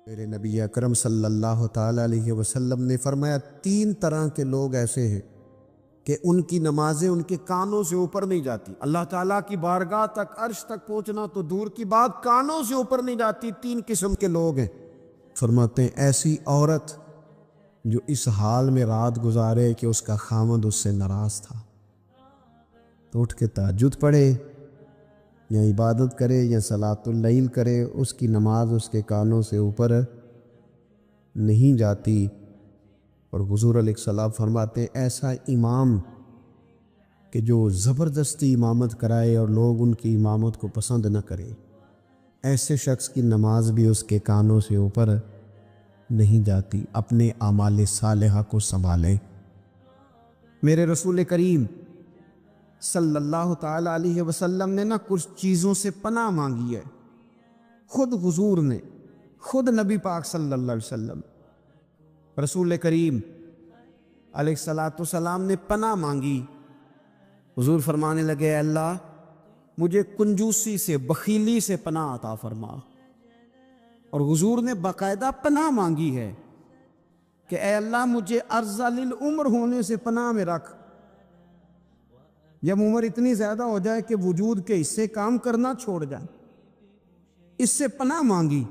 میرے نبی اکرم صلی اللہ تعالیٰ علیہ وسلم نے فرمایا 3 طرح کے لوگ ایسے ہیں کہ ان کی نمازیں ان کے کانوں سے اوپر نہیں جاتی۔ اللہ تعالیٰ کی بارگاہ تک، عرش تک پہنچنا تو دور کی بات، کانوں سے اوپر نہیں جاتی۔ 3 قسم کے لوگ ہیں۔ فرماتے ہیں ایسی عورت جو اس حال میں رات گزارے کہ اس کا خامد اس سے ناراض تھا، تو اٹھ کے تہجد پڑھے یا عبادت کرے یا صلاۃ اللیل کرے، اس کی نماز اس کے کانوں سے اوپر نہیں جاتی۔ اور حضور علیہ السلام فرماتے ہیں ایسا امام کہ جو زبردستی امامت کرائے اور لوگ ان کی امامت کو پسند نہ کرے، ایسے شخص کی نماز بھی اس کے کانوں سے اوپر نہیں جاتی۔ اپنے اعمال صالحہ کو سنبھالیں۔ میرے رسول کریم صلی اللہ تعالیٰ علیہ وسلم نے کچھ چیزوں سے پناہ مانگی ہے۔ خود حضور نے، خود نبی پاک صلی اللہ علیہ وسلم، رسول کریم علیہ السلام نے پناہ مانگی۔ حضور فرمانے لگے اے اللہ مجھے کنجوسی سے، بخیلی سے پناہ عطا فرما۔ اور حضور نے باقاعدہ پناہ مانگی ہے کہ اے اللہ مجھے ارذل العمر ہونے سے پناہ میں رکھ۔ جب عمر اتنی زیادہ ہو جائے کہ وجود کے حصے کام کرنا چھوڑ جائیں، اس سے پناہ مانگی۔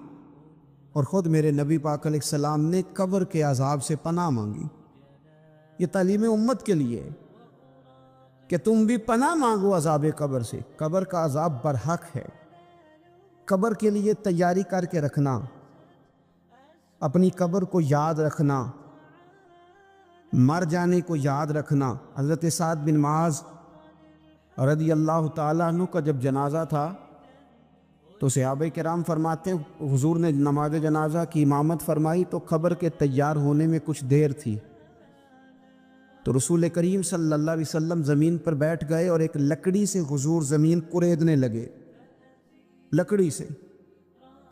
اور خود میرے نبی پاک علیہ السلام نے قبر کے عذاب سے پناہ مانگی۔ یہ تعلیم امت کے لیے ہے کہ تم بھی پناہ مانگو عذاب قبر سے۔ قبر کا عذاب برحق ہے۔ قبر کے لیے تیاری کر کے رکھنا، اپنی قبر کو یاد رکھنا، مر جانے کو یاد رکھنا۔ حضرت سعد بن معاذ رضی اللہ تعالیٰ عنہ کا جب جنازہ تھا تو صحابہ کرام فرماتے ہیں حضور نے نماز جنازہ کی امامت فرمائی تو قبر کے تیار ہونے میں کچھ دیر تھی، تو رسول کریم صلی اللہ علیہ وسلم زمین پر بیٹھ گئے اور ایک لکڑی سے حضور زمین کریدنے لگے، لکڑی سے۔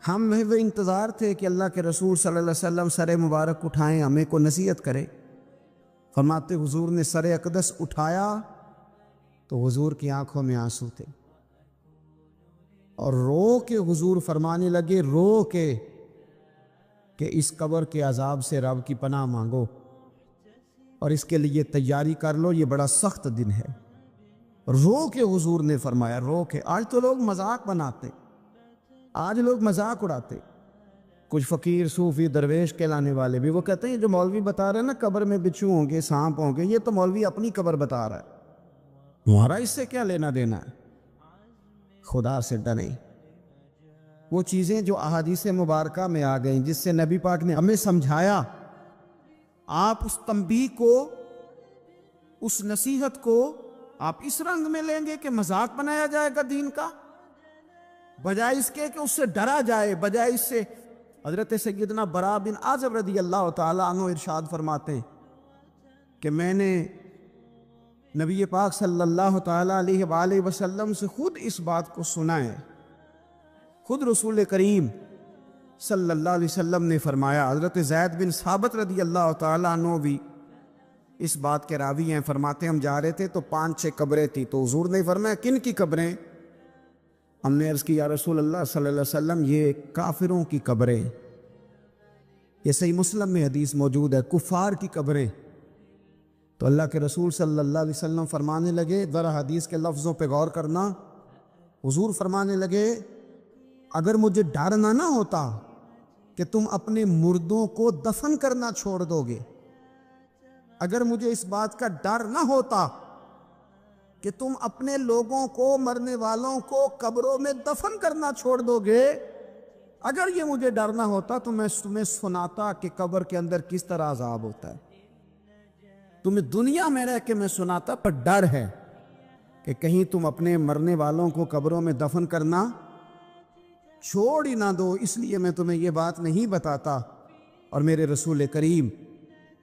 ہم وہ انتظار تھے کہ اللہ کے رسول صلی اللہ علیہ وسلم سر مبارک اٹھائیں، ہمیں کو نصیحت کرے۔ فرماتے حضور نے سر اقدس اٹھایا تو حضور کی آنکھوں میں آنسو تھے، اور رو کے حضور فرمانے لگے، رو کے کہ اس قبر کے عذاب سے رب کی پناہ مانگو اور اس کے لیے تیاری کر لو، یہ بڑا سخت دن ہے۔ رو کے حضور نے فرمایا، رو کے۔ آج تو لوگ مذاق بناتے، آج لوگ مذاق اڑاتے۔ کچھ فقیر صوفی درویش کہلانے والے بھی وہ کہتے ہیں جو مولوی بتا رہے ہیں نا قبر میں بچھو ہوں گے، سانپ ہوں گے، یہ تو مولوی اپنی قبر بتا رہا ہے، تمہارا اس سے کیا لینا دینا ہے؟ خدا سے ڈریں۔ وہ چیزیں جو احادیث مبارکہ میں آ گئیں، جس سے نبی پاک نے ہمیں سمجھایا، آپ اس تنبیہ کو، اس نصیحت کو آپ اس رنگ میں لیں گے کہ مذاق بنایا جائے گا دین کا، بجائے اس کے کہ اس سے ڈرا جائے، بجائے اس سے۔ حضرت سیدنا براء بن عازب رضی اللہ تعالیٰ عنہ ارشاد فرماتے ہیں کہ میں نے نبی پاک صلی اللہ تعالیٰ علیہ وآلہ وسلم سے خود اس بات کو سنا ہے۔ خود رسول کریم صلی اللہ علیہ وسلم نے فرمایا، حضرت زید بن ثابت رضی اللہ تعالیٰ عنہ بھی اس بات کے راوی ہیں، فرماتے ہم جا رہے تھے تو 5-6 قبریں تھی، تو حضور نے فرمایا کن کی قبریں؟ ہم نے عرض کی یا رسول اللہ صلی اللہ علیہ وسلم یہ کافروں کی قبریں۔ یہ صحیح مسلم میں حدیث موجود ہے، کفار کی قبریں۔ تو اللہ کے رسول صلی اللہ علیہ وسلم فرمانے لگے، ذرا حدیث کے لفظوں پہ غور کرنا، حضور فرمانے لگے اگر مجھے ڈر نہ ہوتا کہ تم اپنے مردوں کو دفن کرنا چھوڑ دو گے، اگر مجھے اس بات کا ڈر نہ ہوتا کہ تم اپنے لوگوں کو، مرنے والوں کو قبروں میں دفن کرنا چھوڑ دو گے، اگر یہ مجھے ڈر نہ ہوتا تو میں تمہیں سناتا کہ قبر کے اندر کس طرح عذاب ہوتا ہے۔ تمہیں دنیا میں رہ کے میں سناتا، پر ڈر ہے کہ کہیں تم اپنے مرنے والوں کو قبروں میں دفن کرنا چھوڑ ہی نہ دو، اس لیے میں تمہیں یہ بات نہیں بتاتا۔ اور میرے رسول کریم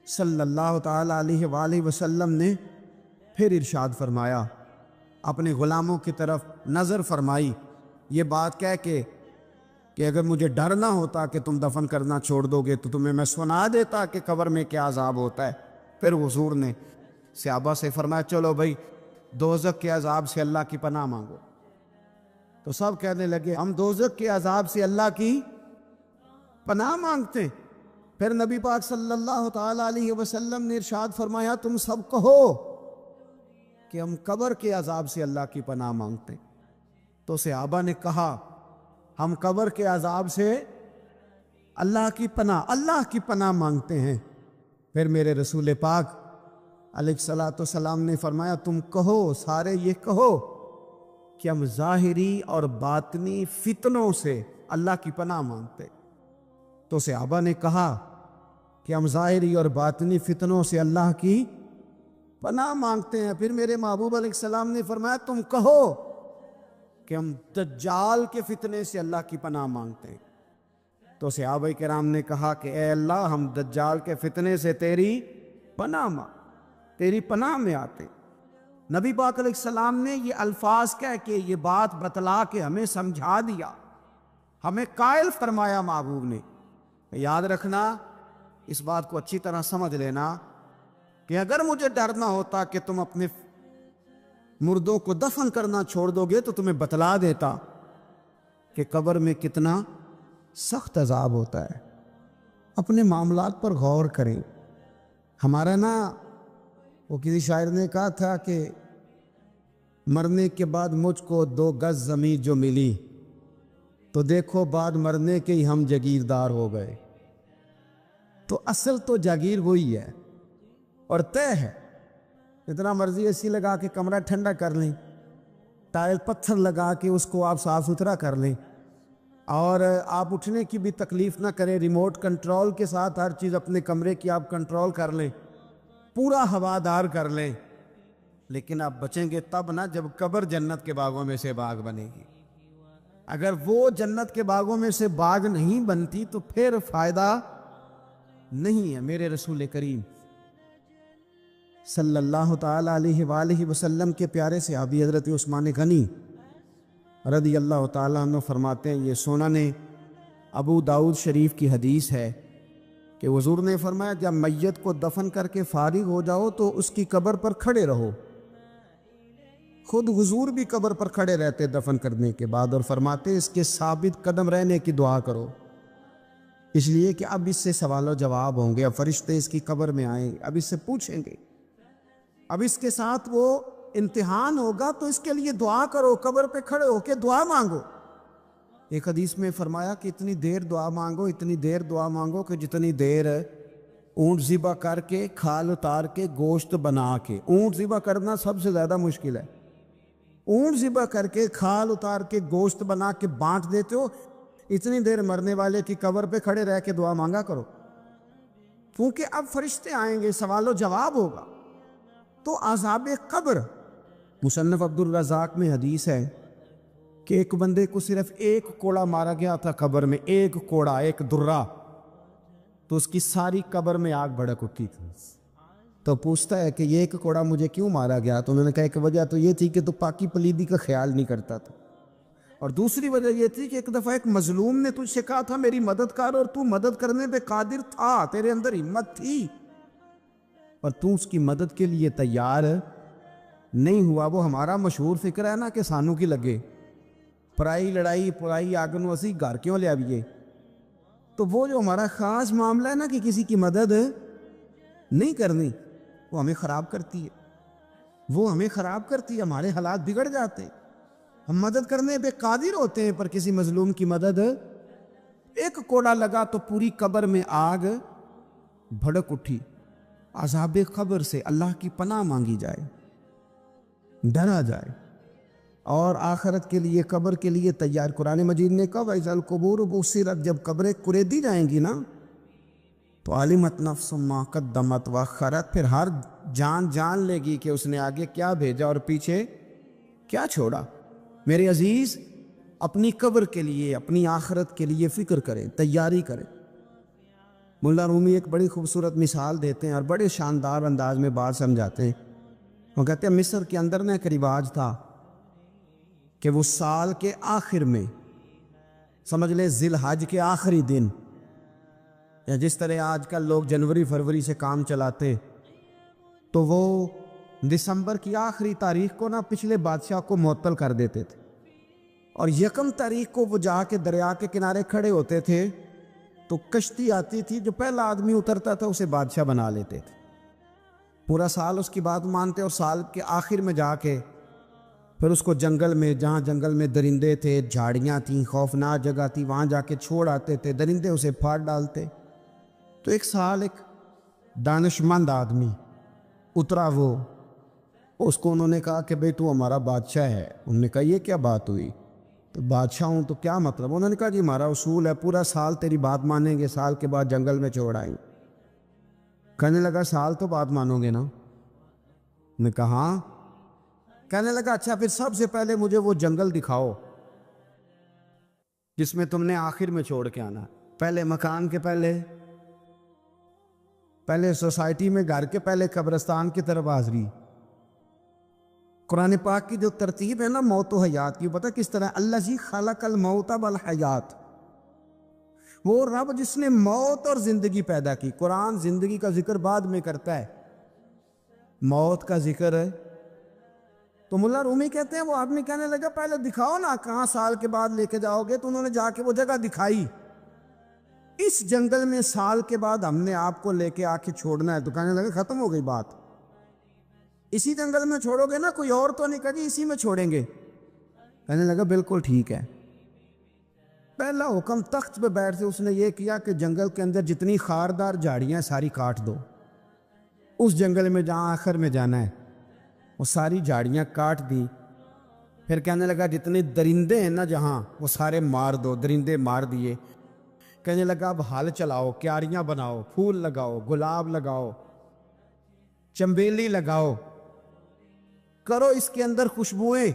صلی اللہ تعالیٰ علیہ وآلہ وسلم نے پھر ارشاد فرمایا، اپنے غلاموں کی طرف نظر فرمائی، یہ بات کہہ کے کہ اگر مجھے ڈر نہ ہوتا کہ تم دفن کرنا چھوڑ دو گے تو تمہیں میں سنا دیتا کہ قبر میں کیا عذاب ہوتا ہے۔ پھر حضور نے صحابہ سے فرمایا چلو بھائی دوزخ کے عذاب سے اللہ کی پناہ مانگو۔ تو سب کہنے لگے ہم دوزخ کے عذاب سے اللہ کی پناہ مانگتے ہیں۔ پھر نبی پاک صلی اللہ تعالیٰ علیہ وسلم نے ارشاد فرمایا تم سب کہو کہ ہم قبر کے عذاب سے اللہ کی پناہ مانگتے ہیں۔ تو صحابہ نے کہا ہم قبر کے عذاب سے اللہ کی پناہ مانگتے ہیں۔ پھر میرے رسول پاک علیہ الصلوۃ والسلام نے فرمایا تم کہو، سارے یہ کہو کہ ہم ظاہری اور باطنی فتنوں سے اللہ کی پناہ مانگتے۔ تو صحابہ نے کہا کہ ہم ظاہری اور باطنی فتنوں سے اللہ کی پناہ مانگتے ہیں۔ پھر میرے محبوب علیہ السلام نے فرمایا تم کہو کہ ہم دجال کے فتنے سے اللہ کی پناہ مانگتے ہیں۔ تو صحابہ کرام نے کہا کہ اے اللہ ہم دجال کے فتنے سے تیری پناہ میں آتے۔ نبی پاک علیہ السلام نے یہ الفاظ کہہ کے یہ بات بتلا کے ہمیں سمجھا دیا، ہمیں قائل فرمایا محبوب نے۔ یاد رکھنا، اس بات کو اچھی طرح سمجھ لینا کہ اگر مجھے ڈر نہ ہوتا کہ تم اپنے مردوں کو دفن کرنا چھوڑ دو گے تو تمہیں بتلا دیتا کہ قبر میں کتنا سخت عذاب ہوتا ہے۔ اپنے معاملات پر غور کریں۔ ہمارا وہ کسی شاعر نے کہا تھا کہ مرنے کے بعد مجھ کو 2 گز زمین جو ملی تو دیکھو بعد مرنے کے ہی ہم جاگیردار ہو گئے۔ تو اصل تو جاگیر وہی ہے اور طے ہے۔ اتنا مرضی اے سی لگا کے کمرہ ٹھنڈا کر لیں، ٹائل پتھر لگا کے اس کو آپ صاف ستھرا کر لیں، اور آپ اٹھنے کی بھی تکلیف نہ کریں، ریموٹ کنٹرول کے ساتھ ہر چیز اپنے کمرے کی آپ کنٹرول کر لیں، پورا ہوادار کر لیں، لیکن آپ بچیں گے تب نہ جب قبر جنت کے باغوں میں سے باغ بنے گی۔ اگر وہ جنت کے باغوں میں سے باغ نہیں بنتی تو پھر فائدہ نہیں ہے۔ میرے رسول کریم صلی اللہ تعالیٰ علیہ وآلہ وسلم کے پیارے صحابی حضرت عثمان غنی رضی اللہ تعالیٰ عنہ فرماتے ہیں، یہ سنن ابو داؤد شریف کی حدیث ہے کہ حضور نے فرمایا جب میت کو دفن کر کے فارغ ہو جاؤ تو اس کی قبر پر کھڑے رہو۔ خود حضور بھی قبر پر کھڑے رہتے دفن کرنے کے بعد اور فرماتے اس کے ثابت قدم رہنے کی دعا کرو، اس لیے کہ اب اس سے سوال و جواب ہوں گے، اب فرشتے اس کی قبر میں آئیں، اب اس سے پوچھیں گے، اب اس کے ساتھ وہ امتحان ہوگا، تو اس کے لیے دعا کرو، قبر پہ کھڑے ہو کے دعا مانگو۔ ایک حدیث میں فرمایا کہ اتنی دیر دعا مانگو کہ جتنی دیر اونٹ ذبح کر کے کھال اتار کے گوشت بنا کے، اونٹ ذبح کرنا سب سے زیادہ مشکل ہے، اونٹ ذبح کر کے کھال اتار کے گوشت بنا کے بانٹ دیتے ہو، اتنی دیر مرنے والے کی قبر پہ کھڑے رہ کے دعا مانگا کرو، کیونکہ اب فرشتے آئیں گے، سوال و جواب ہوگا۔ تو عذاب قبر، مصنف عبد الرزاق میں حدیث ہے کہ ایک بندے کو صرف ایک کوڑا مارا گیا تھا قبر میں، ایک کوڑا، ایک درہ، تو اس کی ساری قبر میں آگ بھڑک اٹھی تھی۔ تو پوچھتا ہے کہ یہ ایک کوڑا مجھے کیوں مارا گیا؟ تو انہوں نے کہا ایک وجہ تو یہ تھی کہ تو پاکی پلیدی کا خیال نہیں کرتا تھا، اور دوسری وجہ یہ تھی کہ ایک دفعہ ایک مظلوم نے تجھ سے کہا تھا میری مدد کر، اور تو مدد کرنے پہ قادر تھا، تیرے اندر ہمت تھی، اور تو اس کی مدد کے لیے تیار نہیں ہوا۔ وہ ہمارا مشہور فکر ہے نا کہ سانو کی لگے، پرائی لڑائی پرائی آگن اسی گھر کیوں لے آئیے۔ تو وہ جو ہمارا خاص معاملہ ہے نا کہ کسی کی مدد نہیں کرنی، وہ ہمیں خراب کرتی ہے، ہمارے حالات بگڑ جاتے ہیں۔ ہم مدد کرنے پہ قادر ہوتے ہیں پر کسی مظلوم کی مدد، ایک کوڑا لگا تو پوری قبر میں آگ بھڑک اٹھی۔ عذاب قبر سے اللہ کی پناہ مانگی جائے، ڈرا جائے، اور آخرت کے لیے قبر کے لیے تیار۔ قرآن مجید نے کہا وَإِذَا الْقُبُورُ بُعْثِرَتْ، جب قبریں کریدی جائیں گی نا تو عَلِمَتْ نَفْسٌ مَا قَدَّمَتْ وَأَخَّرَتْ، پھر ہر جان لے گی کہ اس نے آگے کیا بھیجا اور پیچھے کیا چھوڑا۔ میرے عزیز، اپنی قبر کے لیے، اپنی آخرت کے لیے فکر کریں، تیاری کریں۔ ملا رومی ایک بڑی خوبصورت مثال دیتے ہیں اور بڑے شاندار انداز میں بات سمجھاتے ہیں۔ وہ کہتے ہیں مصر کے اندر نا ایک رواج تھا کہ وہ سال کے آخر میں، سمجھ لے ذی الحج کے آخری دن، یا جس طرح آج کل لوگ جنوری فروری سے کام چلاتے، تو وہ دسمبر کی آخری تاریخ کو نا پچھلے بادشاہ کو معطل کر دیتے تھے، اور یکم تاریخ کو وہ جا کے دریا کے کنارے کھڑے ہوتے تھے تو کشتی آتی تھی، جو پہلا آدمی اترتا تھا اسے بادشاہ بنا لیتے تھے، پورا سال اس کی بات مانتے، اور سال کے آخر میں جا کے پھر اس کو جنگل میں، جہاں جنگل میں درندے تھے، جھاڑیاں تھیں، خوفناک جگہ تھی، وہاں جا کے چھوڑ آتے تھے، درندے اسے پھاڑ ڈالتے۔ تو ایک سال ایک دانشمند آدمی اترا، وہ اس کو انہوں نے کہا کہ بھئی تو ہمارا بادشاہ ہے۔ انہوں نے کہا یہ کیا بات ہوئی؟ تو بادشاہ ہوں تو کیا مطلب؟ انہوں نے کہا جی ہمارا اصول ہے، پورا سال تیری بات مانیں گے، سال کے بعد جنگل میں چھوڑ آئیں گے۔ کہنے لگا سال تو بات مانو گے نا؟ نے کہا ہاں۔ کہنے لگا اچھا پھر سب سے پہلے مجھے وہ جنگل دکھاؤ جس میں تم نے آخر میں چھوڑ کے آنا، پہلے مکان کے پہلے سوسائٹی میں، گھر کے پہلے قبرستان کی طرف حاضری۔ قرآن پاک کی جو ترتیب ہے نا موت و حیات کی، پتہ کس طرح؟ الذی خلق الموت والحیات، وہ رب جس نے موت اور زندگی پیدا کی۔ قرآن زندگی کا ذکر بعد میں کرتا ہے، موت کا ذکر ہے۔ تو ملا رومی کہتے ہیں وہ آدمی کہنے لگا پہلے دکھاؤ نا کہاں سال کے بعد لے کے جاؤ گے؟ تو انہوں نے جا کے وہ جگہ دکھائی، اس جنگل میں سال کے بعد ہم نے آپ کو لے کے آ کے چھوڑنا ہے۔ تو کہنے لگا ختم ہو گئی بات، اسی جنگل میں چھوڑو گے نا؟ کوئی اور تو نہیں؟ کہا جی اسی میں چھوڑیں گے۔ کہنے لگا بالکل ٹھیک ہے۔ پہلا حکم تخت پہ بیٹھ سے اس نے یہ کیا کہ جنگل کے اندر جتنی خاردار جھاڑیاں ساری کاٹ دو، اس جنگل میں جہاں آخر میں جانا ہے وہ ساری جھاڑیاں کاٹ دی۔ پھر کہنے لگا جتنے درندے ہیں نا جہاں، وہ سارے مار دو، درندے مار دیے۔ کہنے لگا اب ہل چلاؤ، کیاریاں بناؤ، پھول لگاؤ، گلاب لگاؤ، چنبیلی لگاؤ، کرو اس کے اندر خوشبوئیں۔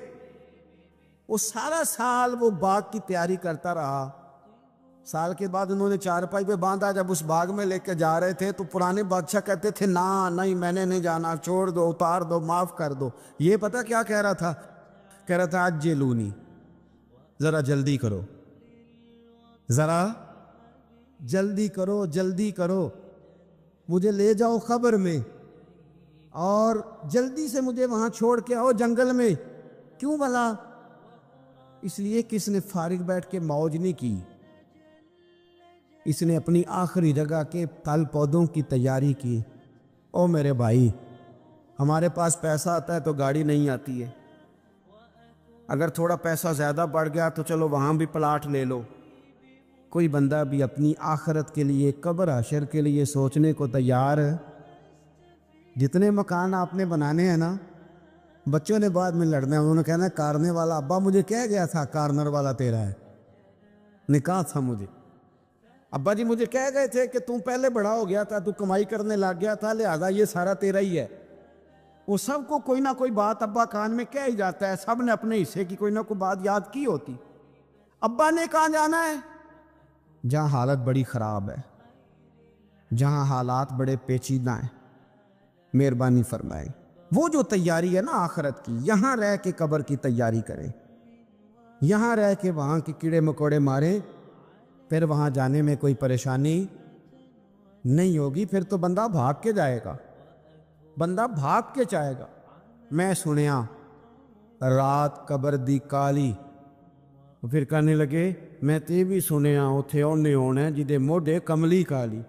وہ سارا سال وہ باغ کی تیاری کرتا رہا۔ سال کے بعد انہوں نے چارپائی پہ باندھا، جب اس باغ میں لے کے جا رہے تھے تو پرانے بادشاہ کہتے تھے نا نہیں میں نے نہیں جانا، چھوڑ دو، اتار دو، معاف کر دو۔ یہ پتہ کیا کہہ رہا تھا؟ کہہ رہا تھا عجلونی، ذرا جلدی کرو، ذرا جلدی کرو، جلدی کرو، مجھے لے جاؤ خبر میں، اور جلدی سے مجھے وہاں چھوڑ کے آؤ جنگل میں۔ کیوں بھلا؟ اس لیے کہ اس نے فارغ بیٹھ کے موج نہیں کی، اس نے اپنی آخری جگہ کے پھل پودوں کی تیاری کی۔ او میرے بھائی، ہمارے پاس پیسہ آتا ہے تو گاڑی نہیں آتی ہے، اگر تھوڑا پیسہ زیادہ بڑھ گیا تو چلو وہاں بھی پلاٹ لے لو۔ کوئی بندہ بھی اپنی آخرت کے لیے، قبر حشر کے لیے سوچنے کو تیار ہے؟ جتنے مکان آپ نے بنانے ہیں نا، بچوں نے بعد میں لڑنا ہے، انہوں نے کہنا کارنے والا ابا مجھے کہہ گیا تھا کارنر والا تیرا ہے، نکاح تھا مجھے، ابا جی مجھے کہہ گئے تھے کہ تم پہلے بڑا ہو گیا تھا، تو کمائی کرنے لگ گیا تھا، لہذا یہ سارا تیرا ہی ہے۔ وہ سب کو کوئی نہ کوئی بات ابا کان میں کہہ ہی جاتا ہے، سب نے اپنے حصے کی کوئی نہ کوئی بات یاد کی ہوتی۔ ابا نے کہاں جانا ہے؟ جہاں حالت بڑی خراب ہے، جہاں حالات بڑے پیچیدہ ہیں، مہربانی فرمائیں۔ وہ جو تیاری ہے نا آخرت کی، یہاں رہ کے قبر کی تیاری کریں، یہاں رہ کے وہاں کے کیڑے مکوڑے ماریں، پھر وہاں جانے میں کوئی پریشانی نہیں ہوگی۔ پھر تو بندہ بھاگ کے جائے گا، بندہ بھاگ کے جائے گا۔ میں سنیا رات قبر دی کالی، پھر کہنے لگے میں تے بھی سنیا اتھے اونے ہونے جدے موڈے کملی کالی۔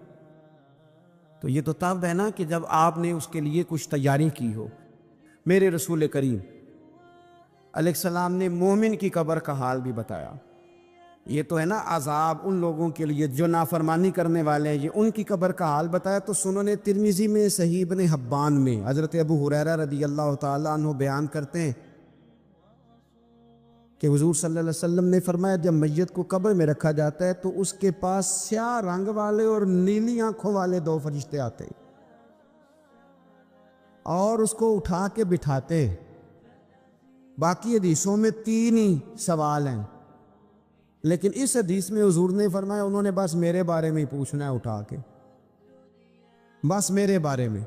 تو یہ تو تب ہے نا کہ جب آپ نے اس کے لیے کچھ تیاری کی ہو۔ میرے رسول کریم علیہ السلام نے مومن کی قبر کا حال بھی بتایا۔ یہ تو ہے نا عذاب ان لوگوں کے لیے جو نافرمانی کرنے والے ہیں، یہ ان کی قبر کا حال بتایا۔ تو سنن ترمذی میں، صحیح ابن حبان میں حضرت ابو ہریرہ رضی اللہ تعالیٰ عنہ بیان کرتے ہیں کہ حضور صلی اللہ علیہ وسلم نے فرمایا جب میت کو قبر میں رکھا جاتا ہے تو اس کے پاس سیاہ رنگ والے اور نیلی آنکھوں والے دو فرشتے آتے ہیں اور اس کو اٹھا کے بٹھاتے ہیں۔ باقی حدیثوں میں 3 ہی سوال ہیں، لیکن اس حدیث میں حضور نے فرمایا انہوں نے بس میرے بارے میں ہی پوچھنا ہے، اٹھا کے بس میرے بارے میں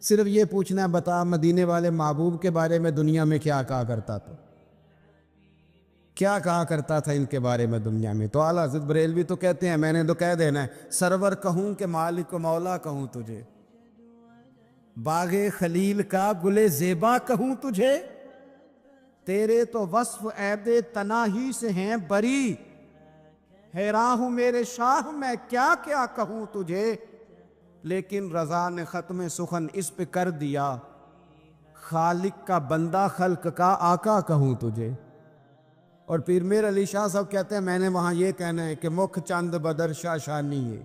صرف یہ پوچھنا ہے، بتا مدینے والے محبوب کے بارے میں دنیا میں کیا کہا کرتا تھا، کیا کہا کرتا تھا ان کے بارے میں دنیا میں۔ تو اعلیٰ حضرت بریلوی تو کہتے ہیں میں نے تو کہہ دینا ہے، سرور کہوں کہ مالک و مولا کہوں تجھے، باغ خلیل کا گل زیبا کہوں تجھے، تیرے تو وصف عیب تناہی سے ہیں بری، حیران ہوں میرے شاہ میں کیا کیا کہوں تجھے، لیکن رضا نے ختم سخن اس پہ کر دیا، خالق کا بندہ خلق کا آقا کہوں تجھے۔ اور پھر میر علی شاہ صاحب کہتے ہیں میں نے وہاں یہ کہنا ہے کہ مکھ چند بدر شاہ شانی ہے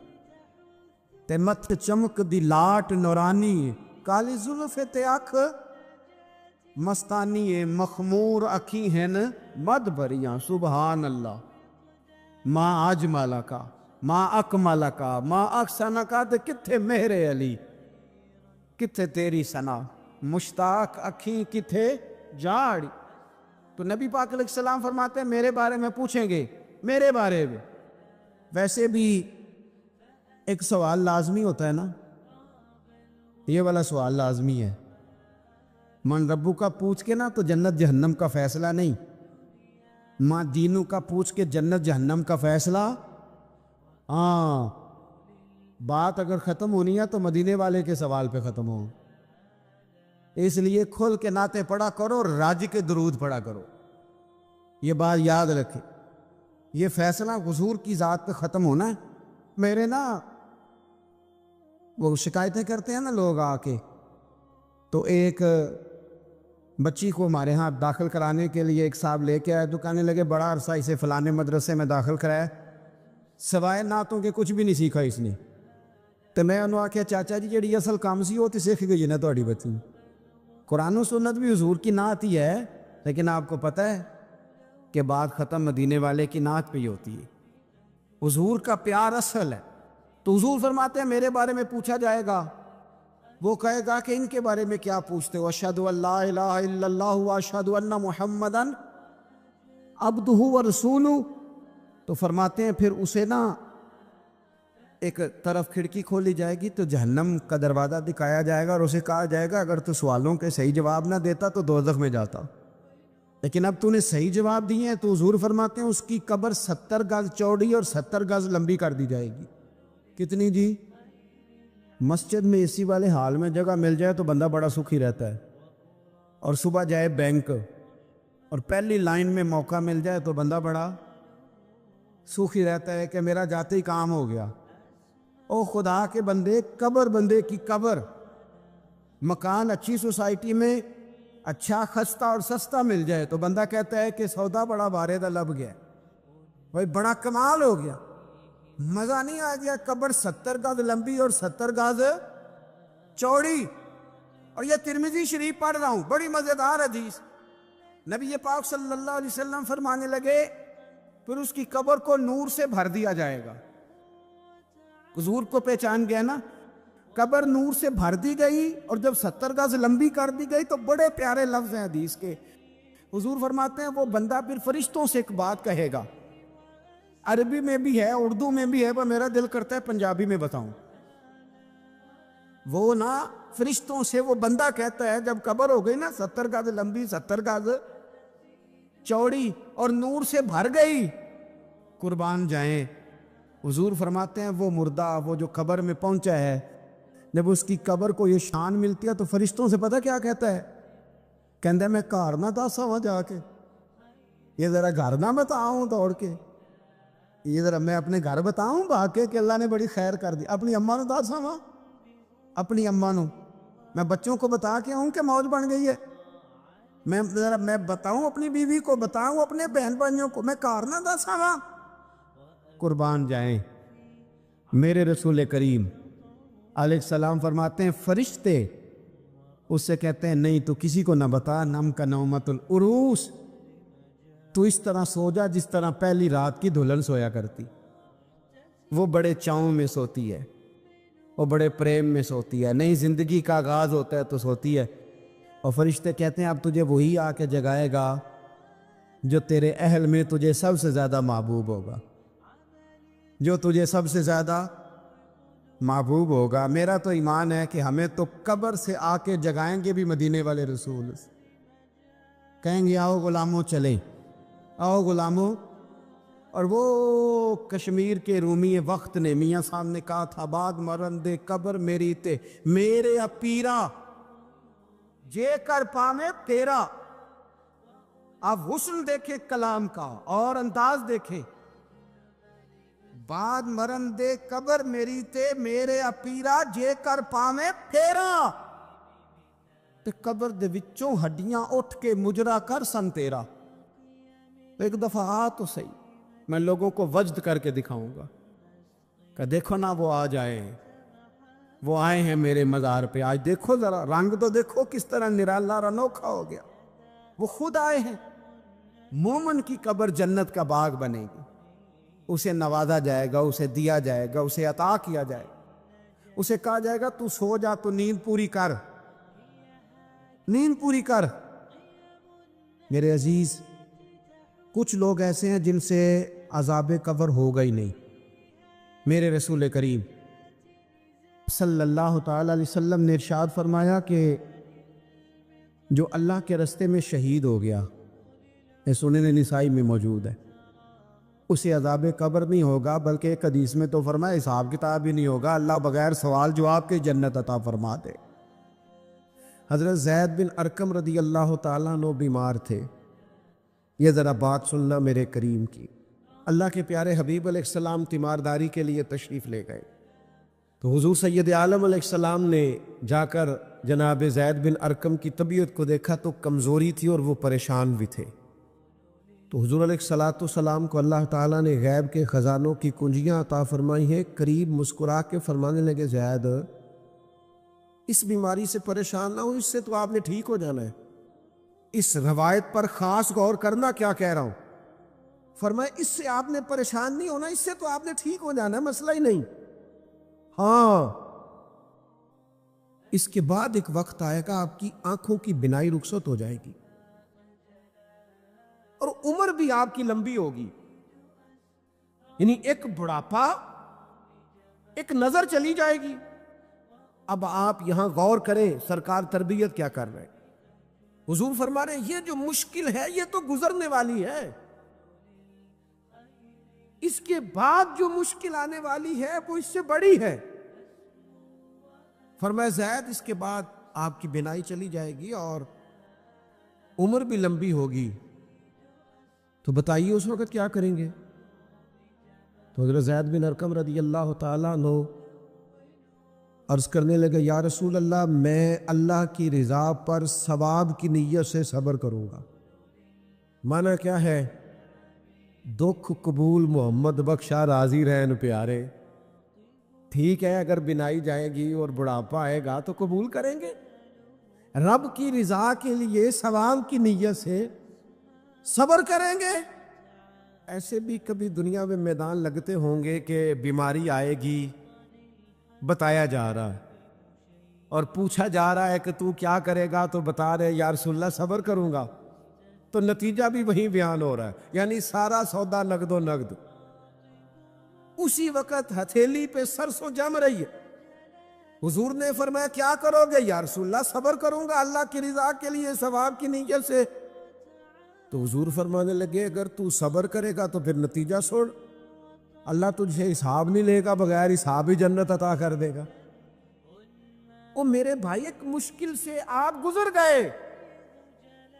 تے مت چمک دی لاٹ نورانی ہے، کالی زلف تے اکھ مستانی ہے، مخمور اکھی ہیں مد بریاں، سبحان اللہ۔ ماں اجمل کا ماں اکمل کا ماں احسن کا تے کتھے مہر علی، کتھے تیری ثنا، مشتاق اکھیں کتھے جاڑی۔ تو نبی پاک علیہ السلام فرماتے ہیں میرے بارے میں پوچھیں گے، میرے بارے میں۔ ویسے بھی ایک سوال لازمی ہوتا ہے نا، یہ والا سوال لازمی ہے، من ربو کا پوچھ کے نا تو جنت جہنم کا فیصلہ نہیں، ماں دینو کا پوچھ کے جنت جہنم کا فیصلہ۔ ہاں بات اگر ختم ہونی ہے تو مدینے والے کے سوال پہ ختم ہو، اس لیے کھل کے نعتیں پڑھا کرو، راج کے درود پڑھا کرو، یہ بات یاد رکھے۔ یہ فیصلہ حضور کی ذات پہ ختم ہونا ہے۔ میرے نا وہ شکایتیں کرتے ہیں نا لوگ آ کے، تو ایک بچی کو ہمارے ہاں داخل کرانے کے لیے ایک صاحب لے کے آئے، تو کہنے لگے بڑا عرصہ اسے فلانے مدرسے میں داخل کرایا، سوائے نعتوں کے کچھ بھی نہیں سیکھا اس نے۔ تو میں انہوں آکھیا چاچا جی جڑی اصل کام سی وہ تو سیکھ گئی نا تہاڈی بچی، قرآن و سنت بھی حضور کی نعت ہی ہے، لیکن آپ کو پتہ ہے کہ بات ختم مدینے والے کی نعت پہ ہی ہوتی ہے، حضور کا پیار اصل ہے۔ تو حضور فرماتے ہیں میرے بارے میں پوچھا جائے گا، وہ کہے گا کہ ان کے بارے میں کیا پوچھتے ہو، اشہد ان لا الہ الا اللہ واشہد ان محمدن عبدہ ورسولہ۔ تو فرماتے ہیں پھر اسے نا ایک طرف کھڑکی کھولی جائے گی تو جہنم کا دروازہ دکھایا جائے گا، اور اسے کہا جائے گا اگر تو سوالوں کے صحیح جواب نہ دیتا تو دوزخ میں جاتا، لیکن اب تو نے صحیح جواب دیے ہیں۔ تو حضور فرماتے ہیں اس کی قبر 70 گز چوڑی اور 70 گز لمبی کر دی جائے گی۔ کتنی جی؟ مسجد میں اسی والے حال میں جگہ مل جائے تو بندہ بڑا سکھی رہتا ہے، اور صبح جائے بینک اور پہلی لائن میں موقع مل جائے تو بندہ بڑا سکھی رہتا ہے کہ میرا جاتے ہی کام ہو گیا۔ او خدا کے بندے، قبر بندے کی قبر، مکان اچھی سوسائٹی میں اچھا خستہ اور سستا مل جائے تو بندہ کہتا ہے کہ سودا بڑا بارے دا لب گیا، بھائی بڑا کمال ہو گیا، مزہ نہیں آ گیا۔ قبر 70 گز لمبی اور 70 گز چوڑی، اور یہ ترمذی شریف پڑھ رہا ہوں، بڑی مزیدار حدیث۔ نبی پاک صلی اللہ علیہ وسلم فرمانے لگے پھر اس کی قبر کو نور سے بھر دیا جائے گا۔ حضور کو پہچان گیا نا، قبر نور سے بھر دی گئی، اور جب 70 گز لمبی کر دی گئی تو بڑے پیارے لفظ ہیں حدیث کے۔ حضور فرماتے ہیں وہ بندہ پھر فرشتوں سے ایک بات کہے گا، عربی میں بھی ہے اردو میں بھی ہے، پر میرا دل کرتا ہے پنجابی میں بتاؤں۔ وہ نا فرشتوں سے وہ بندہ کہتا ہے جب قبر ہو گئی نا 70 گز لمبی 70 گز چوڑی اور نور سے بھر گئی، قربان جائیں، حضور فرماتے ہیں وہ مردہ وہ جو قبر میں پہنچا ہے، جب اس کی قبر کو یہ شان ملتی ہے تو فرشتوں سے پتہ کیا کہتا ہے؟ کہتا ہے میں گھر نہ دسا ہوا جا کے، یہ ذرا گھر نہ بتاؤں دوڑ کے، یہ ذرا میں اپنے گھر بتاؤں بھاگ کے کہ اللہ نے بڑی خیر کر دی، اپنی اماں نو دسا ہوا، اپنی اماں نو میں بچوں کو بتا کے آؤں کہ موج بن گئی ہے، میں بتاؤں اپنی بیوی کو، بتاؤں اپنے بہن بھائیوں کو، میں گھر نہ دسا ہوا۔ قربان جائیں، میرے رسول کریم علیہ السلام فرماتے ہیں فرشتے اس سے کہتے ہیں نہیں تو کسی کو نہ بتا، نم کا نومت العروس، تو اس طرح سو جا جس طرح پہلی رات کی دلہن سویا کرتی، وہ بڑے چاؤں میں سوتی ہے، وہ بڑے پریم میں سوتی ہے، نہیں زندگی کا آغاز ہوتا ہے تو سوتی ہے۔ اور فرشتے کہتے ہیں اب تجھے وہی آ کے جگائے گا جو تیرے اہل میں تجھے سب سے زیادہ محبوب ہوگا، جو تجھے سب سے زیادہ محبوب ہوگا۔ میرا تو ایمان ہے کہ ہمیں تو قبر سے آ کے جگائیں گے بھی مدینے والے رسول، کہیں گے آؤ غلاموں چلیں، آؤ غلاموں۔ اور وہ کشمیر کے رومی وقت نے میاں صاحب نے کہا تھا بعد مرندے قبر میری تے میرے اپیرا جے کر پامے تیرا۔ آپ حسن دیکھیں کلام کا اور انداز دیکھیں، بعد مرن دے قبر میری تے میرے اپیرا جے کر پاویں پھیرا تے قبر دے وچوں ہڈیاں اٹھ کے مجرا کر سن تیرا. ایک دفعہ آ تو صحیح, میں لوگوں کو وجد کر کے دکھاؤں گا کہ دیکھو نا وہ آ جائے, وہ آئے ہیں میرے مزار پہ. آج دیکھو ذرا رنگ تو دیکھو کس طرح نرالا اور انوکھا ہو گیا. وہ خود آئے ہیں. مومن کی قبر جنت کا باغ بنے گی, اسے نوازا جائے گا, اسے دیا جائے گا, اسے عطا کیا جائے گا, اسے کہا جائے گا تو سو جا, تو نیند پوری کر, نیند پوری کر. میرے عزیز, کچھ لوگ ایسے ہیں جن سے عذاب قبر ہوگا ہی نہیں. میرے رسول کریم صلی اللہ تعالی علیہ وسلم نے ارشاد فرمایا کہ جو اللہ کے رستے میں شہید ہو گیا, یہ سنن نسائی میں موجود ہے, اسے عذاب قبر نہیں ہوگا, بلکہ ایک حدیث میں تو فرمایا حساب کتاب ہی نہیں ہوگا, اللہ بغیر سوال جواب کے جنت عطا فرما دے. حضرت زید بن ارقم رضی اللہ تعالیٰ عنہ بیمار تھے. یہ ذرا بات سننا میرے کریم کی. اللہ کے پیارے حبیب علیہ السلام تیمارداری کے لیے تشریف لے گئے, تو حضور سید عالم علیہ السلام نے جا کر جناب زید بن ارقم کی طبیعت کو دیکھا تو کمزوری تھی اور وہ پریشان بھی تھے. تو حضور علیہ السلام کو اللہ تعالیٰ نے غیب کے خزانوں کی کنجیاں عطا فرمائی ہیں. قریب مسکرا کے فرمانے لگے, زید اس بیماری سے پریشان نہ ہو, اس سے تو آپ نے ٹھیک ہو جانا ہے. اس روایت پر خاص غور کرنا کیا کہہ رہا ہوں. فرمایا اس سے آپ نے پریشان نہیں ہونا, اس سے تو آپ نے ٹھیک ہو جانا ہے, مسئلہ ہی نہیں. ہاں, اس کے بعد ایک وقت آئے گا آپ کی آنکھوں کی بینائی رخصت ہو جائے گی اور عمر بھی آپ کی لمبی ہوگی. یعنی ایک بڑھاپا, ایک نظر چلی جائے گی. اب آپ یہاں غور کریں سرکار تربیت کیا کر رہے ہیں. حضور فرما رہے ہیں یہ جو مشکل ہے یہ تو گزرنے والی ہے, اس کے بعد جو مشکل آنے والی ہے وہ اس سے بڑی ہے. فرمایا زید اس کے بعد آپ کی بینائی چلی جائے گی اور عمر بھی لمبی ہوگی, تو بتائیے اس وقت کیا کریں گے. تو حضرت زید بن ارقم رضی اللہ تعالیٰ عنہ عرض کرنے لگے, یا رسول اللہ میں اللہ کی رضا پر ثواب کی نیت سے صبر کروں گا. معنی کیا ہے؟ دکھ قبول محمد بخشا راضی رہن پیارے. ٹھیک ہے, اگر بینائی جائے گی اور بڑھاپا آئے گا تو قبول کریں گے. رب کی رضا کے لیے ثواب کی نیت سے صبر کریں گے. ایسے بھی کبھی دنیا میں میدان لگتے ہوں گے کہ بیماری آئے گی, بتایا جا رہا ہے اور پوچھا جا رہا ہے کہ تو کیا کرے گا, تو بتا رہے یا رسول اللہ صبر کروں گا, تو نتیجہ بھی وہیں بیان ہو رہا ہے. یعنی سارا سودا نقد و نقد. اسی وقت ہتھیلی پہ سرسوں جم رہی ہے. حضور نے فرمایا کیا کرو گے؟ یا رسول اللہ صبر کروں گا اللہ کی رضا کے لیے ثواب کی نیت سے. تو حضور فرمانے لگے اگر تو صبر کرے گا تو پھر نتیجہ سن, اللہ تجھے حساب نہیں لے گا, بغیر حساب ہی جنت عطا کر دے گا. او میرے بھائی, ایک مشکل سے آپ گزر گئے,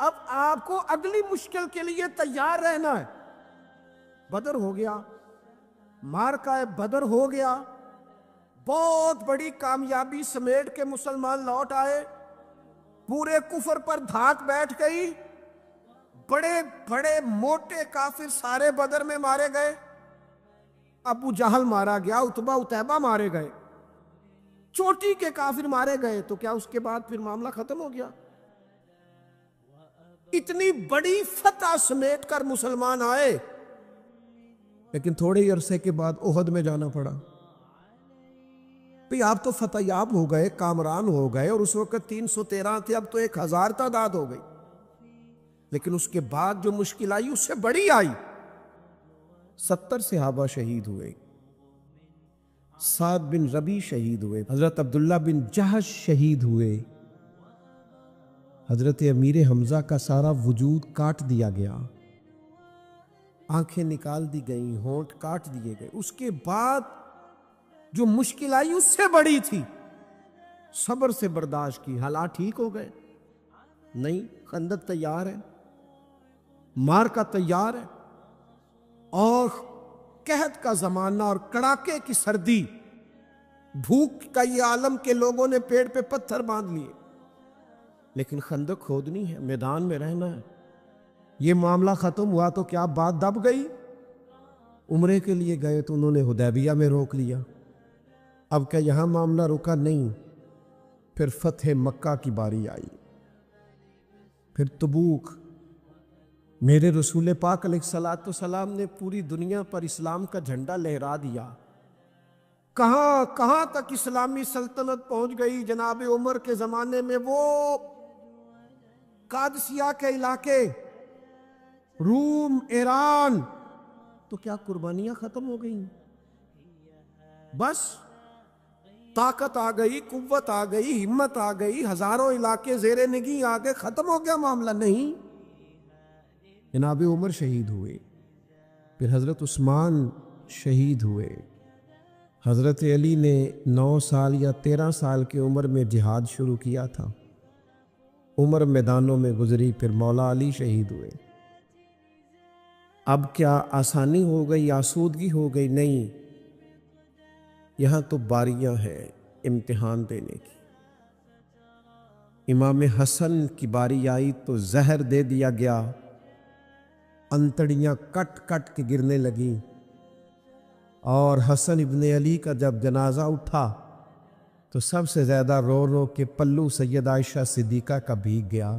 اب آپ کو اگلی مشکل کے لیے تیار رہنا ہے. بدر ہو گیا, معرکہ بدر ہو گیا, بہت بڑی کامیابی سمیٹ کے مسلمان لوٹ آئے, پورے کفر پر دھات بیٹھ گئی, بڑے بڑے موٹے کافر سارے بدر میں مارے گئے. ابو جہل مارا گیا, عتبہ عتیبہ مارے گئے, چوٹی کے کافر مارے گئے. تو کیا اس کے بعد پھر معاملہ ختم ہو گیا؟ اتنی بڑی فتح سمیٹ کر مسلمان آئے, لیکن تھوڑے ہی عرصے کے بعد احد میں جانا پڑا. بھئی آپ تو فتح یاب ہو گئے, کامران ہو گئے, اور اس وقت 313 تھے, اب تو 1000 تعداد ہو گئی. لیکن اس کے بعد جو مشکل آئی اس سے بڑی آئی. 70 صحابہ شہید ہوئے, سعد بن ربی شہید ہوئے, حضرت عبداللہ بن جہش شہید ہوئے, حضرت امیر حمزہ کا سارا وجود کاٹ دیا گیا, آنکھیں نکال دی گئیں, ہونٹ کاٹ دیے گئے. اس کے بعد جو مشکل آئی اس سے بڑی تھی, صبر سے برداشت کی. حالات ٹھیک ہو گئے نہیں, خندق تیار ہے, مارکا تیار ہے, اور قحط کا زمانہ اور کڑاکے کی سردی، بھوک کا یہ عالم کے لوگوں نے پیڑ پہ پتھر باندھ لیے، لیکن خندق کھودنی ہے، میدان میں رہنا ہے۔ یہ معاملہ ختم ہوا تو کیا بات دب گئی؟ عمرے کے لیے گئے تو انہوں نے حدیبیہ میں روک لیا۔ اب کیا یہاں معاملہ رکا؟ نہیں، پھر فتح مکہ کی باری آئی، پھر تبوک۔ میرے رسول پاک علیہ الصلوۃ والسلام نے پوری دنیا پر اسلام کا جھنڈا لہرا دیا۔ کہاں کہاں تک اسلامی سلطنت پہنچ گئی؟ جناب عمر کے زمانے میں وہ قادسیہ کے علاقے، روم، ایران، تو کیا قربانیاں ختم ہو گئیں؟ بس طاقت آ گئی، قوت آ گئی، ہمت آ گئی، ہزاروں علاقے زیر نگیں آ گئے، ختم ہو گیا معاملہ؟ نہیں، جناب عمر شہید ہوئے، پھر حضرت عثمان شہید ہوئے، حضرت علی نے 9 سال یا 13 سال کی عمر میں جہاد شروع کیا تھا، عمر میدانوں میں گزری، پھر مولا علی شہید ہوئے۔ اب کیا آسانی ہو گئی، آسودگی ہو گئی؟ نہیں، یہاں تو باریاں ہیں امتحان دینے کی۔ امام حسن کی باری آئی تو زہر دے دیا گیا، انتڑیاں کٹ کٹ کے گرنے لگیں، اور حسن ابن علی کا جب جنازہ اٹھا تو سب سے زیادہ رو رو کے پلو سید عائشہ صدیقہ کا بھیگ گیا،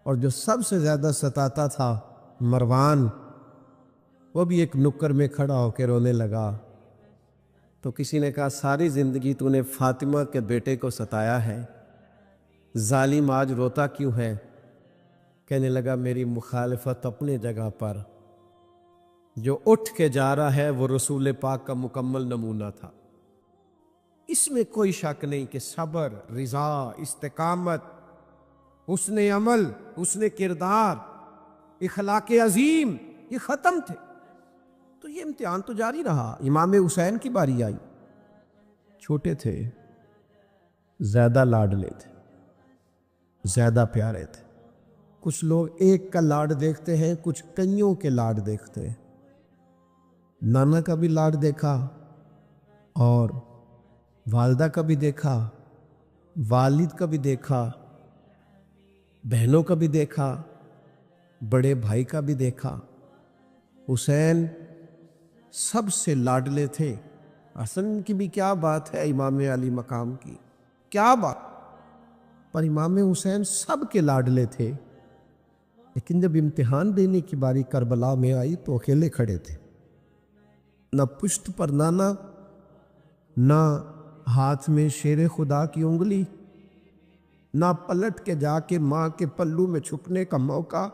اور جو سب سے زیادہ ستاتا تھا مروان، وہ بھی ایک نکر میں کھڑا ہو کے رونے لگا۔ تو کسی نے کہا ساری زندگی تو نے فاطمہ کے بیٹے کو ستایا ہے، ظالم آج روتا کیوں ہے؟ کہنے لگا میری مخالفت اپنے جگہ پر، جو اٹھ کے جا رہا ہے وہ رسول پاک کا مکمل نمونہ تھا۔ اس میں کوئی شک نہیں کہ صبر، رضا، استقامت، حسن عمل، حسن کردار، اخلاق عظیم، یہ ختم تھے۔ تو یہ امتحان تو جاری رہا۔ امام حسین کی باری آئی، چھوٹے تھے، زیادہ لاڈلے تھے، زیادہ پیارے تھے۔ کچھ لوگ ایک کا لاڈ دیکھتے ہیں، کچھ کئیوں کے لاڈ دیکھتے ہیں۔ نانا کا بھی لاڈ دیکھا، اور والدہ کا بھی دیکھا، والد کا بھی دیکھا، بہنوں کا بھی دیکھا، بڑے بھائی کا بھی دیکھا۔ حسین سب سے لاڈلے تھے۔ حسن کی بھی کیا بات ہے، امام علی مقام کی کیا بات، پر امام حسین سب کے لاڈلے تھے۔ لیکن جب امتحان دینے کی باری کربلا میں آئی تو اکیلے کھڑے تھے، نہ پشت پر نانا، نہ ہاتھ میں شیر خدا کی انگلی، نہ پلٹ کے جا کے ماں کے پلو میں چھپنے کا موقع،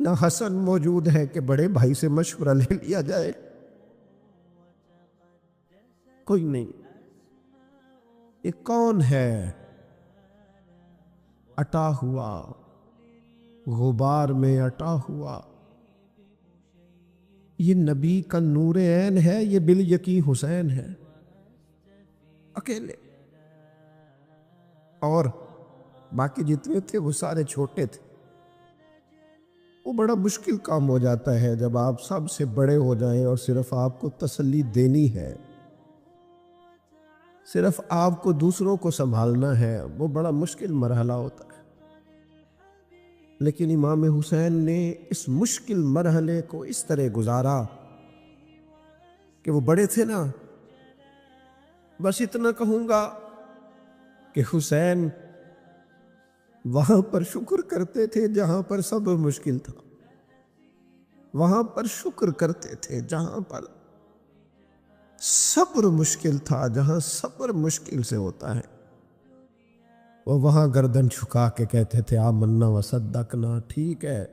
نہ حسن موجود ہے کہ بڑے بھائی سے مشورہ لے لیا جائے، کوئی نہیں۔ یہ کون ہے اٹا ہوا، غبار میں اٹا ہوا؟ یہ نبی کا نور عین ہے، یہ بالیقین حسین ہے، اکیلے، اور باقی جتنے تھے وہ سارے چھوٹے تھے۔ وہ بڑا مشکل کام ہو جاتا ہے جب آپ سب سے بڑے ہو جائیں اور صرف آپ کو تسلی دینی ہے، صرف آپ کو دوسروں کو سنبھالنا ہے، وہ بڑا مشکل مرحلہ ہوتا ہے۔ لیکن امام حسین نے اس مشکل مرحلے کو اس طرح گزارا کہ وہ بڑے تھے نا، بس اتنا کہوں گا کہ حسین وہاں پر شکر کرتے تھے جہاں پر صبر مشکل تھا، وہاں پر شکر کرتے تھے جہاں پر صبر مشکل تھا، جہاں صبر مشکل سے ہوتا ہے وہ وہاں گردن جھکا کے کہتے تھے آمنا وصدقنا، ٹھیک ہے،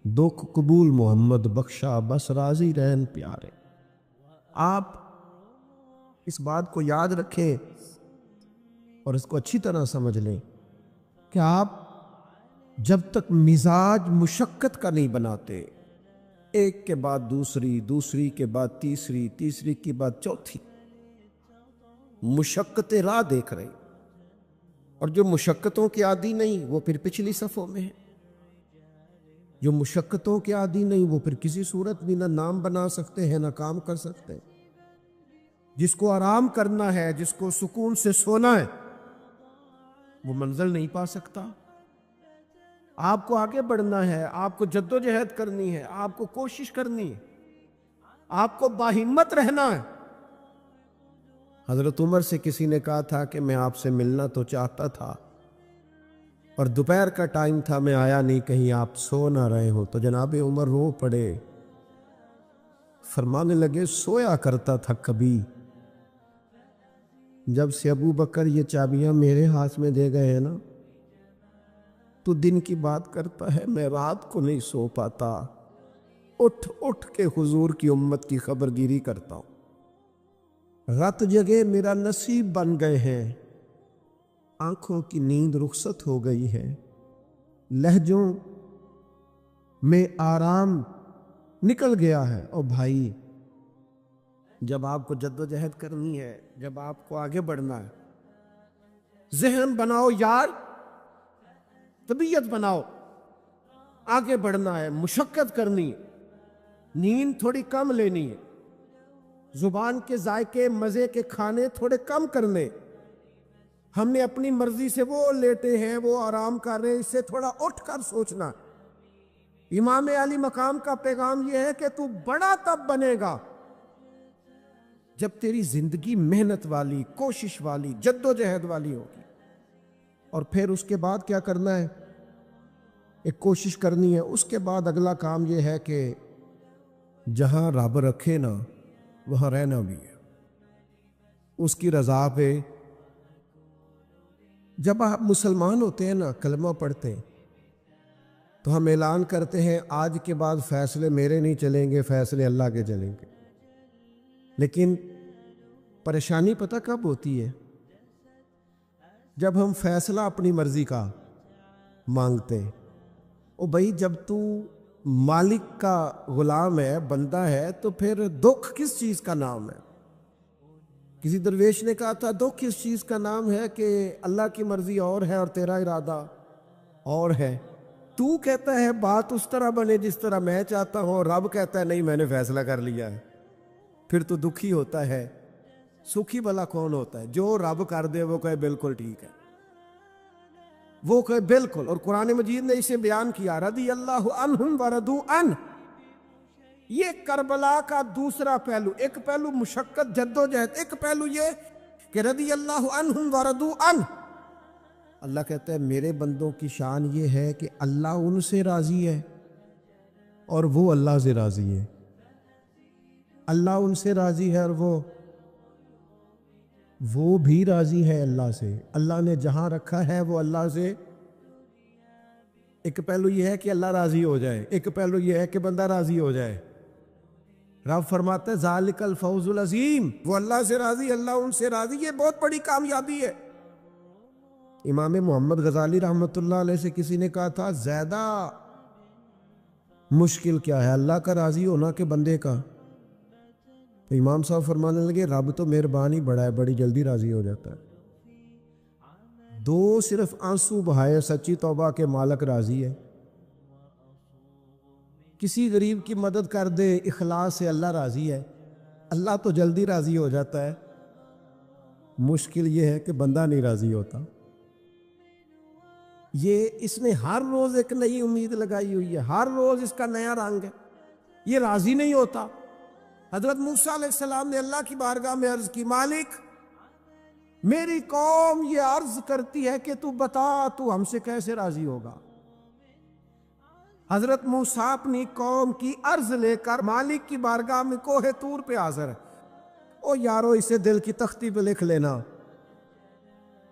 دکھ قبول محمد بخشا، بس راضی رہن پیارے۔ آپ اس بات کو یاد رکھیں اور اس کو اچھی طرح سمجھ لیں کہ آپ جب تک مزاج مشقت کا نہیں بناتے، ایک کے بعد دوسری، دوسری کے بعد تیسری، تیسری کے بعد چوتھی، مشقت راہ دیکھ رہے، اور جو مشقتوں کے عادی نہیں وہ پھر پچھلی صفوں میں ہے۔ جو مشقتوں کے عادی نہیں، وہ پھر کسی صورت بھی نہ نام بنا سکتے ہیں نہ کام کر سکتے ہیں۔ جس کو آرام کرنا ہے، جس کو سکون سے سونا ہے، وہ منزل نہیں پا سکتا۔ آپ کو آگے بڑھنا ہے، آپ کو جد و جہد کرنی ہے، آپ کو کوشش کرنی ہے، آپ کو باہمت رہنا ہے۔ حضرت عمر سے کسی نے کہا تھا کہ میں آپ سے ملنا تو چاہتا تھا، اور دوپہر کا ٹائم تھا، میں آیا نہیں، کہیں آپ سو نہ رہے ہو۔ تو جناب عمر رو پڑے، فرمانے لگے سویا کرتا تھا کبھی، جب سے ابو بکر یہ چابیاں میرے ہاتھ میں دے گئے ہیں نا، تو دن کی بات کرتا ہے، میں رات کو نہیں سو پاتا، اٹھ اٹھ کے حضور کی امت کی خبرگیری کرتا ہوں۔ رات جگہ میرا نصیب بن گئے ہیں، آنکھوں کی نیند رخصت ہو گئی ہے، لہجوں میں آرام نکل گیا ہے۔ اور بھائی، جب آپ کو جد و جہد کرنی ہے، جب آپ کو آگے بڑھنا ہے، ذہن بناؤ یار، طبیعت بناؤ، آگے بڑھنا ہے، مشقت کرنی ہے، نیند تھوڑی کم لینی ہے، زبان کے ذائقے مزے کے کھانے تھوڑے کم کرنے۔ ہم نے اپنی مرضی سے وہ لیٹے ہیں، وہ آرام کر رہے ہیں، اس سے تھوڑا اٹھ کر سوچنا۔ امام علی مقام کا پیغام یہ ہے کہ تو بڑا تب بنے گا جب تیری زندگی محنت والی، کوشش والی، جد و جہد والی ہوگی۔ اور پھر اس کے بعد کیا کرنا ہے؟ ایک کوشش کرنی ہے۔ اس کے بعد اگلا کام یہ ہے کہ جہاں رب رکھے نا، وہاں رہنا بھی ہے، اس کی رضا پہ۔ جب آپ مسلمان ہوتے ہیں نا، کلمہ پڑھتے ہیں، تو ہم اعلان کرتے ہیں آج کے بعد فیصلے میرے نہیں چلیں گے، فیصلے اللہ کے چلیں گے۔ لیکن پریشانی پتہ کب ہوتی ہے؟ جب ہم فیصلہ اپنی مرضی کا مانگتے ہیں۔ او بھائی، جب تو مالک کا غلام ہے، بندہ ہے، تو پھر دکھ کس چیز کا نام ہے؟ کسی درویش نے کہا تھا دکھ اس چیز کا نام ہے کہ اللہ کی مرضی اور ہے اور تیرا ارادہ اور ہے۔ تو کہتا ہے بات اس طرح بنے جس طرح میں چاہتا ہوں، اور رب کہتا ہے نہیں، میں نے فیصلہ کر لیا ہے۔ پھر تو دکھی ہوتا ہے۔ سکھی بھلا کون ہوتا ہے؟ جو رب کر دے وہ کہے بالکل ٹھیک ہے، وہ کہے بالکل۔ اور قرآن مجید نے اسے بیان کیا، رضی اللہ عنہم ورضوا عنہ۔ یہ کربلا کا دوسرا پہلو، ایک پہلو مشقت جد و جہد، ایک پہلو یہ کہ رضی اللہ عنہم ورضوا عنہ۔ اللہ کہتا ہے میرے بندوں کی شان یہ ہے کہ اللہ ان سے راضی ہے اور وہ اللہ سے راضی ہے۔ اللہ ان سے راضی ہے اور وہ بھی راضی ہے اللہ سے۔ اللہ نے جہاں رکھا ہے وہ اللہ سے۔ ایک پہلو یہ ہے کہ اللہ راضی ہو جائے، ایک پہلو یہ ہے کہ بندہ راضی ہو جائے۔ رب فرماتا ہے ذالک الفوز العظیم، وہ اللہ سے راضی، اللہ ان سے راضی، یہ بہت بڑی کامیابی ہے۔ امام محمد غزالی رحمۃ اللہ علیہ سے کسی نے کہا تھا زیادہ مشکل کیا ہے، اللہ کا راضی ہونا کہ بندے کا؟ تو امام صاحب فرمانے لگے رب تو مہربان ہی بڑا ہے، بڑی جلدی راضی ہو جاتا ہے۔ دو صرف آنسو بہائے سچی توبہ کے مالک راضی ہے۔ کسی غریب کی مدد کر دے اخلاص سے، اللہ راضی ہے۔ اللہ تو جلدی راضی ہو جاتا ہے، مشکل یہ ہے کہ بندہ نہیں راضی ہوتا۔ یہ اس نے ہر روز ایک نئی امید لگائی ہوئی ہے، ہر روز اس کا نیا رنگ ہے، یہ راضی نہیں ہوتا۔ حضرت موسیٰ علیہ السلام نے اللہ کی بارگاہ میں عرض کی، مالک میری قوم یہ عرض کرتی ہے کہ تو بتا تو ہم سے کیسے راضی ہوگا۔ حضرت موسیٰ اپنی قوم کی عرض لے کر مالک کی بارگاہ میں کوہ طور پہ حاضر ہے۔ او یارو اسے دل کی تختی پہ لکھ لینا۔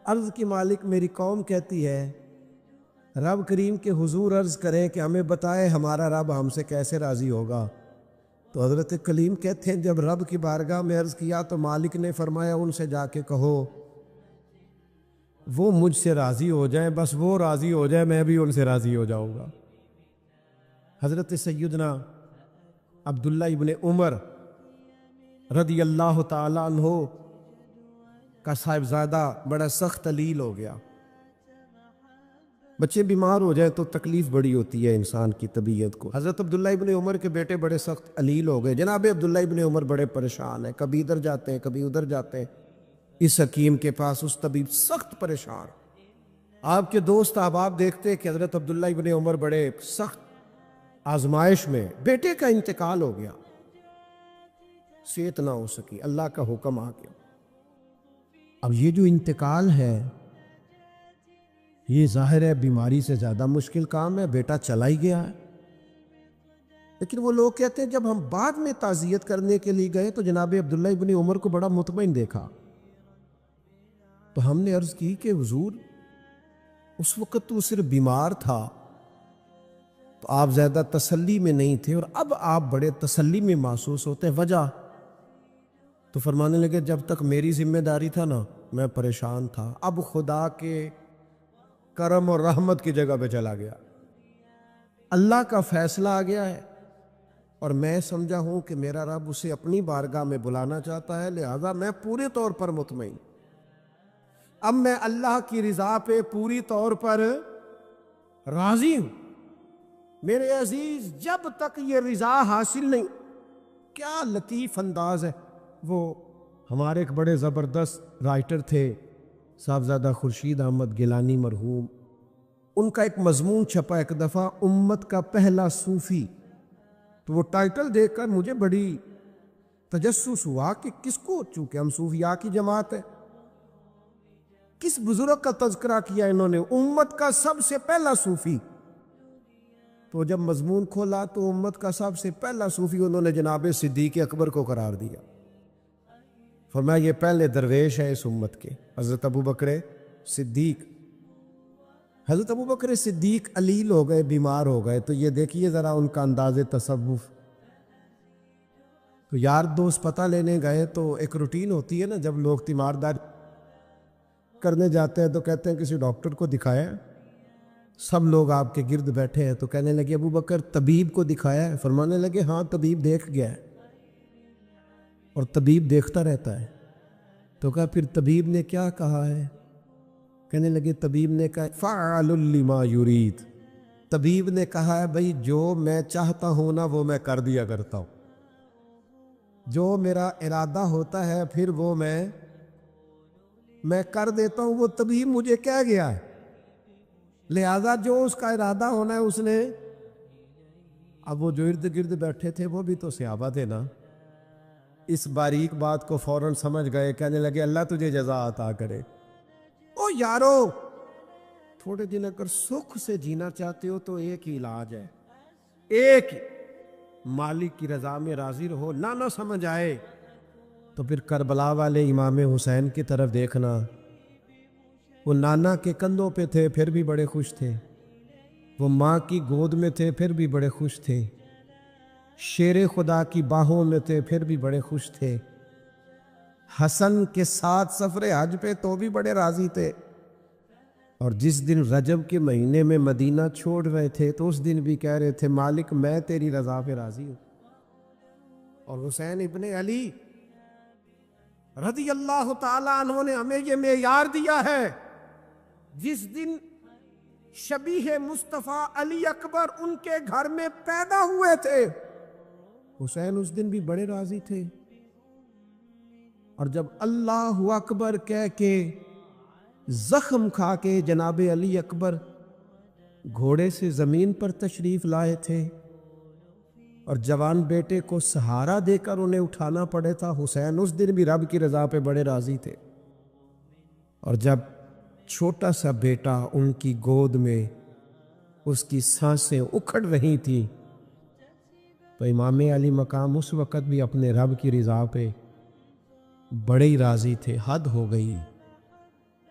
عرض کی مالک میری قوم کہتی ہے رب کریم کے حضور عرض کریں کہ ہمیں بتائے ہمارا رب ہم سے کیسے راضی ہوگا۔ تو حضرت کلیم کہتے ہیں جب رب کی بارگاہ میں عرض کیا تو مالک نے فرمایا ان سے جا کے کہو وہ مجھ سے راضی ہو جائیں، بس وہ راضی ہو جائے میں بھی ان سے راضی ہو جاؤں گا۔ حضرت سیدنا عبداللہ ابن عمر رضی اللہ تعالیٰ عنہ کا صاحبزادہ بڑا سخت علیل ہو گیا، بچے بیمار ہو جائیں تو تکلیف بڑی ہوتی ہے انسان کی طبیعت کو. حضرت عبداللہ ابن عمر کے بیٹے بڑے سخت علیل ہو گئے. جناب عبداللہ ابن عمر بڑے پریشان ہیں، کبھی ادھر جاتے ہیں کبھی ادھر جاتے ہیں. اس حکیم کے پاس اس طبیب سخت پریشان. آپ کے دوست احباب دیکھتے ہیں کہ حضرت عبداللہ ابن عمر بڑے سخت آزمائش میں، بیٹے کا انتقال ہو گیا، صحت نہ ہو سکی، اللہ کا حکم آ گیا. اب یہ جو انتقال ہے یہ ظاہر ہے بیماری سے زیادہ مشکل کام ہے، بیٹا چلا ہی گیا ہے. لیکن وہ لوگ کہتے ہیں جب ہم بعد میں تعزیت کرنے کے لیے گئے تو جناب عبداللہ ابن عمر کو بڑا مطمئن دیکھا. تو ہم نے عرض کی کہ حضور اس وقت تو صرف بیمار تھا تو آپ زیادہ تسلی میں نہیں تھے، اور اب آپ بڑے تسلی میں محسوس ہوتے ہیں، وجہ؟ تو فرمانے لگے جب تک میری ذمہ داری تھا نا میں پریشان تھا، اب خدا کے کرم اور رحمت کی جگہ پہ چلا گیا، اللہ کا فیصلہ آ گیا ہے، اور میں سمجھا ہوں کہ میرا رب اسے اپنی بارگاہ میں بلانا چاہتا ہے، لہذا میں پورے طور پر مطمئن. اب میں اللہ کی رضا پہ پوری طور پر راضی ہوں. میرے عزیز جب تک یہ رضا حاصل نہیں، کیا لطیف انداز ہے. وہ ہمارے ایک بڑے زبردست رائٹر تھے صاحبزادہ خورشید احمد گیلانی مرحوم، ان کا ایک مضمون چھپا ایک دفعہ، امت کا پہلا صوفی. تو وہ ٹائٹل دیکھ کر مجھے بڑی تجسس ہوا کہ کس کو، چونکہ ہم صوفیاء کی جماعت ہے، کس بزرگ کا تذکرہ کیا انہوں نے، امت کا سب سے پہلا صوفی. تو جب مضمون کھولا تو امت کا سب سے پہلا صوفی انہوں نے جناب صدیق اکبر کو قرار دیا. فرمایا یہ پہلے درویش ہے اس امت کے، حضرت ابو بکر صدیق. حضرت ابو بکر صدیق علیل ہو گئے، بیمار ہو گئے. تو یہ دیکھیے ذرا ان کا انداز تصوف. تو یار دوست پتہ لینے گئے تو ایک روٹین ہوتی ہے نا، جب لوگ تیماردار کرنے جاتے ہیں تو کہتے ہیں کسی ڈاکٹر کو دکھایا. سب لوگ آپ کے گرد بیٹھے ہیں تو کہنے لگے ابو بکر طبیب کو دکھایا ہے؟ فرمانے لگے ہاں طبیب دیکھ گیا ہے، اور طبیب دیکھتا رہتا ہے. تو کہا پھر طبیب نے کیا کہا ہے؟ کہنے لگے طبیب نے کہا فعال لما یرید. طبیب نے کہا ہے بھئی جو میں چاہتا ہوں نا وہ میں کر دیا کرتا ہوں، جو میرا ارادہ ہوتا ہے پھر وہ میں کر دیتا ہوں. وہ طبیب مجھے کہہ گیا ہے، لہذا جو اس کا ارادہ ہونا ہے اس نے. اب وہ جو ارد گرد بیٹھے تھے وہ بھی تو صحابہ تھے نا، اس باریک بات کو فوراً سمجھ گئے. کہنے لگے اللہ تجھے جزا عطا کرے. او یارو تھوڑے دن اگر سکھ سے جینا چاہتے ہو تو ایک ہی علاج ہے، ایک ہی، مالک کی رضا میں راضی رہو. نہ سمجھ آئے تو پھر کربلا والے امام حسین کی طرف دیکھنا، وہ نانا کے کندھوں پہ تھے پھر بھی بڑے خوش تھے، وہ ماں کی گود میں تھے پھر بھی بڑے خوش تھے، شیر خدا کی باہوں میں تھے پھر بھی بڑے خوش تھے، حسن کے ساتھ سفر حج پہ تو بھی بڑے راضی تھے، اور جس دن رجب کے مہینے میں مدینہ چھوڑ رہے تھے تو اس دن بھی کہہ رہے تھے مالک میں تیری رضا پہ راضی ہوں. اور حسین ابن علی رضی اللہ تعالیٰ عنہ نے ہمیں یہ معیار دیا ہے، جس دن شبیہ مصطفیٰ علی اکبر ان کے گھر میں پیدا ہوئے تھے حسین اس دن بھی بڑے راضی تھے. اور جب اللہ اکبر کہہ کے زخم کھا کے جناب علی اکبر گھوڑے سے زمین پر تشریف لائے تھے اور جوان بیٹے کو سہارا دے کر انہیں اٹھانا پڑے تھا، حسین اس دن بھی رب کی رضا پہ بڑے راضی تھے. اور جب چھوٹا سا بیٹا ان کی گود میں اس کی سانسیں اکھڑ رہی تھی تو امام علی مقام اس وقت بھی اپنے رب کی رضا پہ بڑے ہی راضی تھے. حد ہو گئی،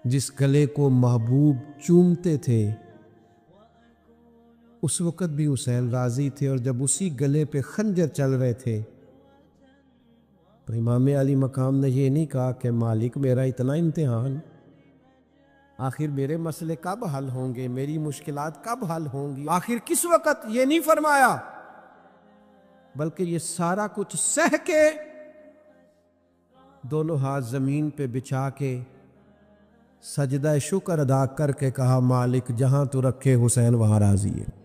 جس گلے کو محبوب چومتے تھے اس وقت بھی حسین راضی تھے، اور جب اسی گلے پہ خنجر چل رہے تھے تو امام علی مقام نے یہ نہیں کہا کہ مالک میرا اتنا امتحان، آخر میرے مسئلے کب حل ہوں گے، میری مشکلات کب حل ہوں گی، آخر کس وقت، یہ نہیں فرمایا، بلکہ یہ سارا کچھ سہ کے دونوں ہاتھ زمین پہ بچھا کے سجدہ شکر ادا کر کے کہا مالک جہاں تو رکھے حسین وہاں راضی ہے۔